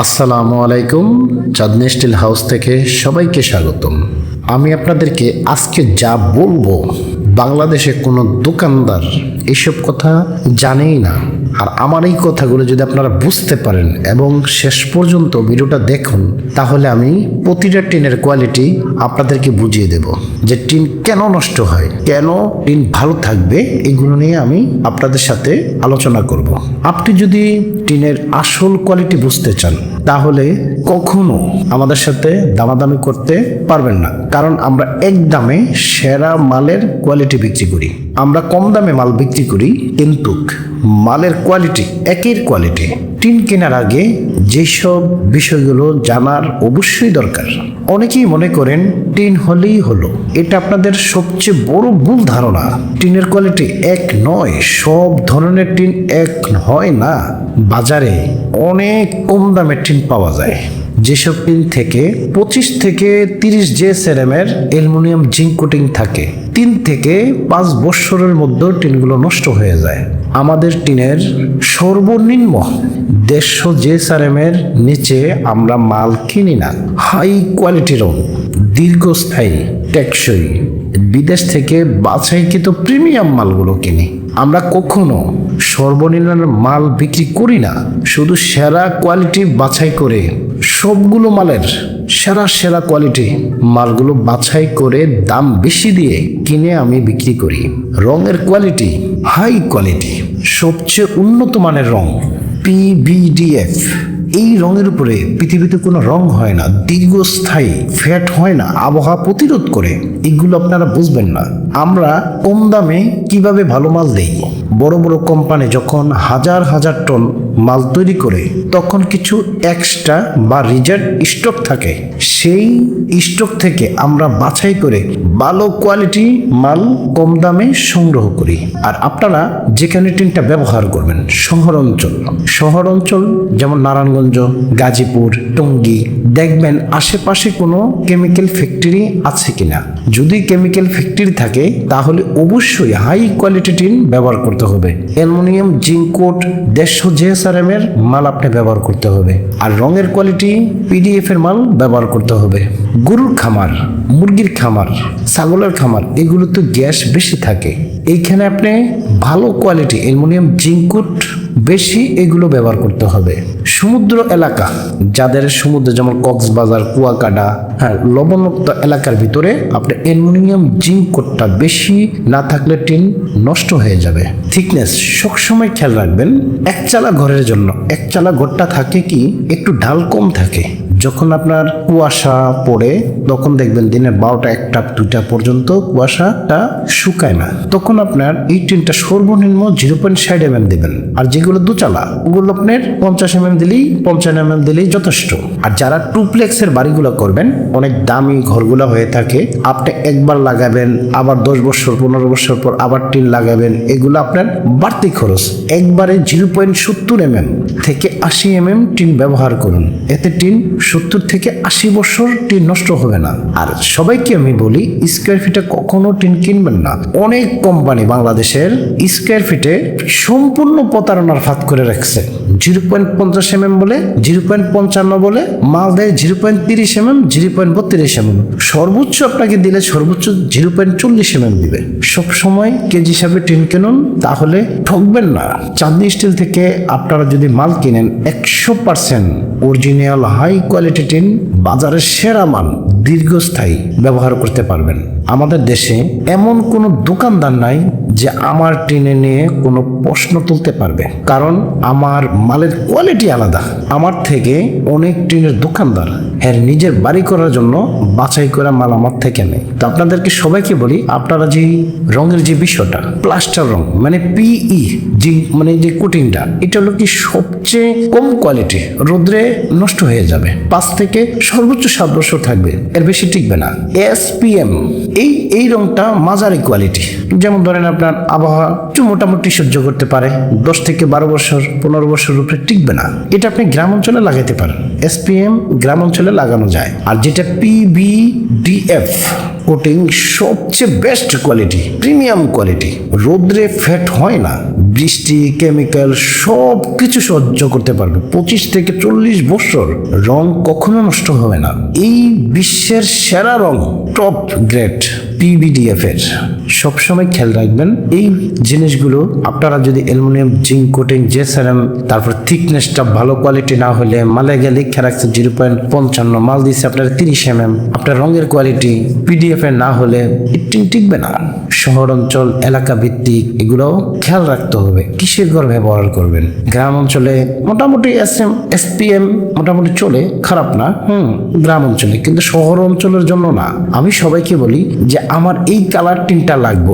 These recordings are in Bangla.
আসসালামু আলাইকুম। চাঁদনী স্টিল হাউস থেকে সবাইকে স্বাগতম। আমি আপনাদেরকে আজকে যা বলবো, বাংলাদেশে কোনো দোকানদার এসব কথা জানেই না। আর আমার এই কথাগুলো যদি আপনারা বুঝতে পারেন এবং শেষ পর্যন্ত ভিডিওটা দেখুন, তাহলে আমি প্রতিটা টিনের কোয়ালিটি আপনাদেরকে বুঝিয়ে দেব যে টিন কেন নষ্ট হয়, কেন টিন ভালো থাকবে, এগুলো নিয়ে আমি আপনাদের সাথে আলোচনা করব। আপনি যদি টিনের আসল কোয়ালিটি বুঝতে চান, তাহলে কখনো আমাদের সাথে দামাদামি করতে পারবেন না, কারণ আমরা এক দামে সেরা মালের কোয়ালিটি বিক্রি করি। আমরা কম দামে মাল বিক্রি করি, কিন্তু মালের কোয়ালিটি একের কোয়ালিটি। টিন কেনার আগে যেসব বিষয়গুলো জানার অবশ্যই দরকার। অনেকেই মনে করেন টিন হলেই হলো, এটা আপনাদের সবচেয়ে বড় ভুল ধারণা। টিনের কোয়ালিটি এক নয়, সব ধরনের টিন এক হয় না। বাজারে অনেক কম দামের টিন পাওয়া যায়, যেসব টিন থেকে 25 থেকে 30 GSM এর অ্যালুমিনিয়াম জিঙ্ক কোটিং থাকে। 3 থেকে 5 বছরের মধ্যে টিনগুলো নষ্ট হয়ে যায়। আমাদের টিনের সর্বনিম্ন 150 GSM এর নিচে আমরা মাল কিনি না। হাই কোয়ালিটি রং, দীর্ঘস্থায়ী, টেকসই বিদেশ থেকে বাছাইকৃত প্রিমিয়াম মালগুলো কিনি। আমরা কখনো সর্বনিম্ন মাল বিক্রি করি না, শুধু সেরা কোয়ালিটি বাছাই করে সবগুলো মালের সেরা কোয়ালিটি মালগুলো বাছাই করে দাম বেশি দিয়ে কিনে আমি বিক্রি করি। রঙের কোয়ালিটি হাই কোয়ালিটি, সবচেয়ে উন্নত মানের রং PVDF। এই রঙের উপরে পৃথিবীতে কোনো রং হয় না, দীর্ঘস্থায়ী, ফ্যাট হয় না, আবহাওয়া প্রতিরোধ করে। এগুলো আপনারা বুঝবেন না। আমরা কম দামে কিভাবে ভালো মাল দেই। বড় বড় কোম্পানি যখন হাজার হাজার টন মাল তৈরি করে, তখন কিছু এক্সট্রা বা রিজার্ভ স্টক থাকে। সেই স্টক থেকে আমরা বাছাই করে ভালো কোয়ালিটি মাল কম দামে সংগ্রহ করি। আর আপনারা যেখানে টিনটা ব্যবহার করবেন, শহর অঞ্চল যেমন নারায়ণগঞ্জ, গাজীপুর, টঙ্গী, দেখবেন আশেপাশে কোনো কেমিক্যাল ফ্যাক্টরি আছে কিনা। যদি কেমিক্যাল ফ্যাক্টরি থাকে, তাহলে অবশ্যই হাই কোয়ালিটি টিন ব্যবহার করতে হবে। অ্যালুমিনিয়াম জিঙ্ক কোট 150 GSM এর মাল আপনি ব্যবহার করতে হবে। আর রঙের কোয়ালিটি PDF এর মাল ব্যবহার করতে হবে। গরুর খামার, মুরগির খামার, ছাগলের খামার, এগুলোতে গ্যাস বেশি থাকে। এইখানে আপনি ভালো কোয়ালিটি অ্যালুমিনিয়াম জিঙ্ক কোট বেশি এগুলো ব্যবহার করতে হবে। সমুদ্র এলাকা, যাদের সমুদ্র যেমন কক্সবাজার, কুয়াকাটা, লবণাক্ত এলাকার ভিতরে আপনি অ্যালুমিনিয়াম জিঙ্ক কোটটা বেশি না থাকলে টিন নষ্ট হয়ে যাবে। থিকনেস সবসময় খেয়াল রাখবেন। একচালা ঘরের জন্য একচালা ঘরটা থাকে কি একটু ঢাল কম থাকে। যখন আপনার কুয়াশা পড়ে, তখন দেখবেন দিনের 12টা 1টা 2টা পর্যন্ত কুয়াশাটা শুকায় না, তখন আপনার এই টিনটা সর্বনিম্ন 0.6 mm দেবেন। আর যেগুলো দুচালা, ওগুলো আপনার 50 mm দিলেই 55 mm দিলেই যথেষ্ট। আর যারা টুপ্লেক্সের বাড়িগুলো করবেন, অনেক দামি ঘরগুলো হয়ে থাকে, আপনি একবার লাগাবেন, আবার 10 বছর 15 বছর পর আবার টিন লাগাবেন, এগুলো আপনার বাড়তি খরচ। একবারে 0.70 mm থেকে 80 mm টিন ব্যবহার করুন। এতে টিন 70 থেকে 80 বছর টিন নষ্ট হবে না। আর সবাইকে আমি বলি, স্কোয়ার ফিটে কখনো টিন কিনবেন না। অনেক কোম্পানি বাংলাদেশের স্কোয়ার ফিটে সম্পূর্ণ প্রতারণার ফাঁদ করে রাখছে। 0.50 mm বলে, 0.55 বলে মাল দেয় 0.30 mm, 0.32 mm। সর্বোচ্চ আপনাকে দিলে সর্বোচ্চ 0.40 mm দিবে। সব সময় কেজি হিসাবে টিন কিনুন, তাহলে ঠকবেন না। চাঁদনী স্টিল থেকে আপনারা যদি মাল কিনেন, 100% অরিজিনাল হাই কোয়ালিটি টিন, বাজারের সেরা মাল, দীর্ঘস্থায়ী ব্যবহার করতে পারবেন। আমাদের দেশে এমন কোনো দোকানদার নাই যে আমার টিনে নিয়ে কোনো প্রশ্ন তুলতে পারবে, কারণ আমার মালের কোয়ালিটি আলাদা। আমার থেকে অনেক টিনের দোকানদার নিজের বাড়ি করার জন্য বাছাই করা মাল আমার থেকে নেই। তো আপনাদেরকে সবাইকে বলি, আপনারা যে রঙের যে বিষয়টা, প্লাস্টার রং মানে PE মানে যে কোটিংটা, এটা হলো কি সবচেয়ে কম কোয়ালিটি, রোদ্রে নষ্ট হয়ে যাবে। 5 থেকে সর্বোচ্চ 7 বছর থাকবে, এর বেশি টিকবে না। SPM এই রংটা মাঝারি কোয়ালিটি, যেমন ধরেন আপনার আবহাওয়া একটু মোটামুটি সহ্য করতে পারে, 10 থেকে 12 বছর 15 বছর উপরে টিকবে না। এটা আপনি গ্রাম অঞ্চলে লাগাইতে পারেন। SPM গ্রাম অঞ্চলে লাগানো যায়। আর যেটা PVDF কোটিং সবচেয়ে বেস্ট কোয়ালিটি, প্রিমিয়াম কোয়ালিটি, রোদ্রে ফ্যাট হয় না, বৃষ্টি কেমিক্যাল সব কিছু সহ্য করতে পারবে। 25 থেকে 40 বছর রং কখনো নষ্ট হবে না। এই বিশ্বের সেরা রং, টপ গ্রেড PVDF এর। সবসময় খেয়াল রাখবেন এই জিনিসগুলো আপনারা যদি অ্যালুমিনিয়াম জিঙ্ক কোটিং জেসারাম, তারপর থিকনেসটা ভালো কোয়ালিটি না হলে মালে গেলে লিখে রাখছে 0.55, মাল দিচ্ছে আপনার 30 mm, আপনার রঙের কোয়ালিটি PDF এর না হলে টিকবে না। শহর অঞ্চল এলাকা ভিত্তিক এগুলোও খেয়াল রাখতে হবে কিসের ঘর ব্যবহার করবেন। গ্রাম অঞ্চলে মোটামুটি SPM মোটামুটি চলে, খারাপ না, গ্রাম অঞ্চলে, কিন্তু শহর অঞ্চলের জন্য না। আমি সবাইকে বলি যে আমার এই কালার টিনটা লাগবে,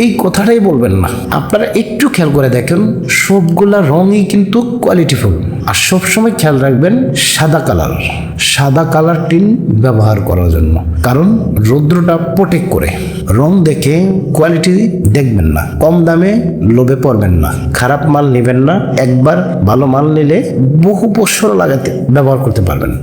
এই কথাটাই বলবেন না। আপনারা একটু খেয়াল করে দেখেন সবগুলা রঙই কিন্তু কোয়ালিটিফুল। আর সবসময় খেয়াল রাখবেন সাদা কালার টিন ব্যবহার করার জন্য, কারণ রৌদ্রটা প্রোটেক্ট করে। রং দেখে কোয়ালিটি দেখবেন না, কম দামে লোভে পড়বেন না, খারাপ মাল নেবেন না। একবার ভালো মাল নিলে বহু বছর লাগাতে ব্যবহার করতে পারবেন।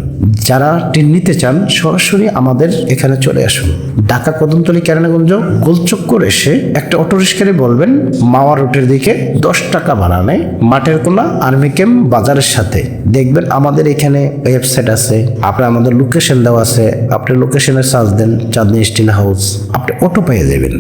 যারা টিন নিতে চান সরাসরি আমাদের এখানে চলে আসুন। ঢাকা কদমতলী কেরানীগঞ্জ গোলচক্কর এসে একটা অটো রিক্সারে বলবেন মাওয়া রুটের দিকে 10 টাকা ভাড়া নেয়, মাঠের কোনা আর্মি ক্যাম্প বাজারের সাথে। দেখবেন আমাদের এখানে ওয়েবসাইট আছে, আপনার আমাদের লোকেশন দেওয়া আছে, আপনি লোকেশনে সার্চ দেন চাঁদনী স্টিল হাউস, আপনি অটো পেয়ে যাবেন।